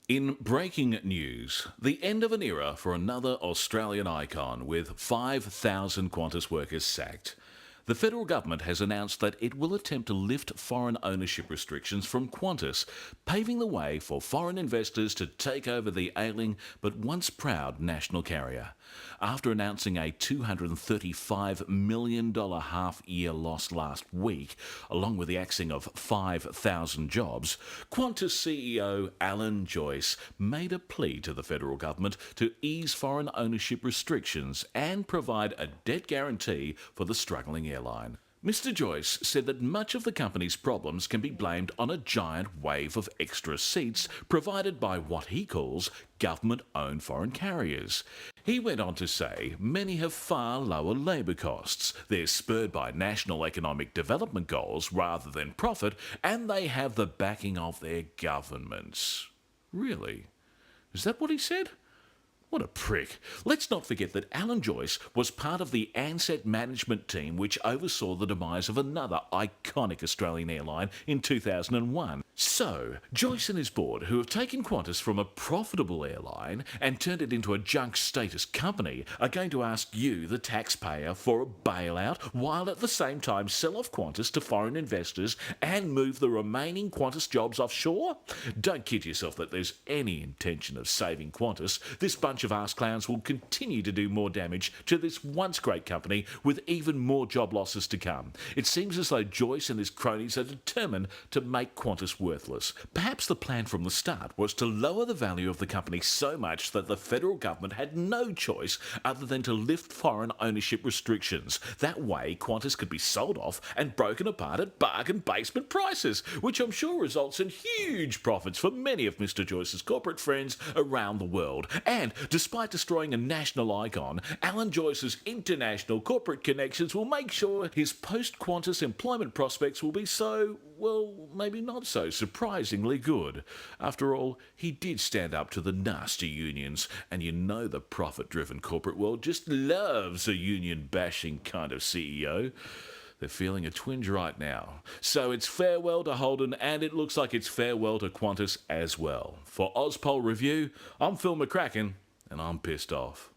In breaking news, the end of an era for another Australian icon with 5,000 Qantas workers sacked. The federal government has announced that it will attempt to lift foreign ownership restrictions from Qantas, paving the way for foreign investors to take over the ailing but once proud national carrier. After announcing a $235 million half-year loss last week, along with the axing of 5,000 jobs, Qantas CEO Alan Joyce made a plea to the federal government to ease foreign ownership restrictions and provide a debt guarantee for the struggling airline. Mr. Joyce said that much of the company's problems can be blamed on a giant wave of extra seats provided by what he calls government-owned foreign carriers. He went on to say many have far lower labour costs, they're spurred by national economic development goals rather than profit, and they have the backing of their governments. Really? Is that what he said? What a prick. Let's not forget that Alan Joyce was part of the Ansett management team which oversaw the demise of another iconic Australian airline in 2001. So, Joyce and his board, who have taken Qantas from a profitable airline and turned it into a junk status company, are going to ask you, the taxpayer, for a bailout while at the same time sell off Qantas to foreign investors and move the remaining Qantas jobs offshore? Don't kid yourself that there's any intention of saving Qantas. This bunch of arse clowns will continue to do more damage to this once great company with even more job losses to come. It seems as though Joyce and his cronies are determined to make Qantas worthless. Perhaps the plan from the start was to lower the value of the company so much that the federal government had no choice other than to lift foreign ownership restrictions. That way, Qantas could be sold off and broken apart at bargain basement prices, which I'm sure results in huge profits for many of Mr. Joyce's corporate friends around the world. And despite destroying a national icon, Alan Joyce's international corporate connections will make sure his post-Qantas employment prospects will be so, well, maybe not so surprisingly good. After all, he did stand up to the nasty unions, and you know the profit-driven corporate world just loves a union-bashing kind of CEO. They're feeling a twinge right now. So it's farewell to Holden, and it looks like it's farewell to Qantas as well. For Ozpol Review, I'm Phil McCracken, and I'm pissed off.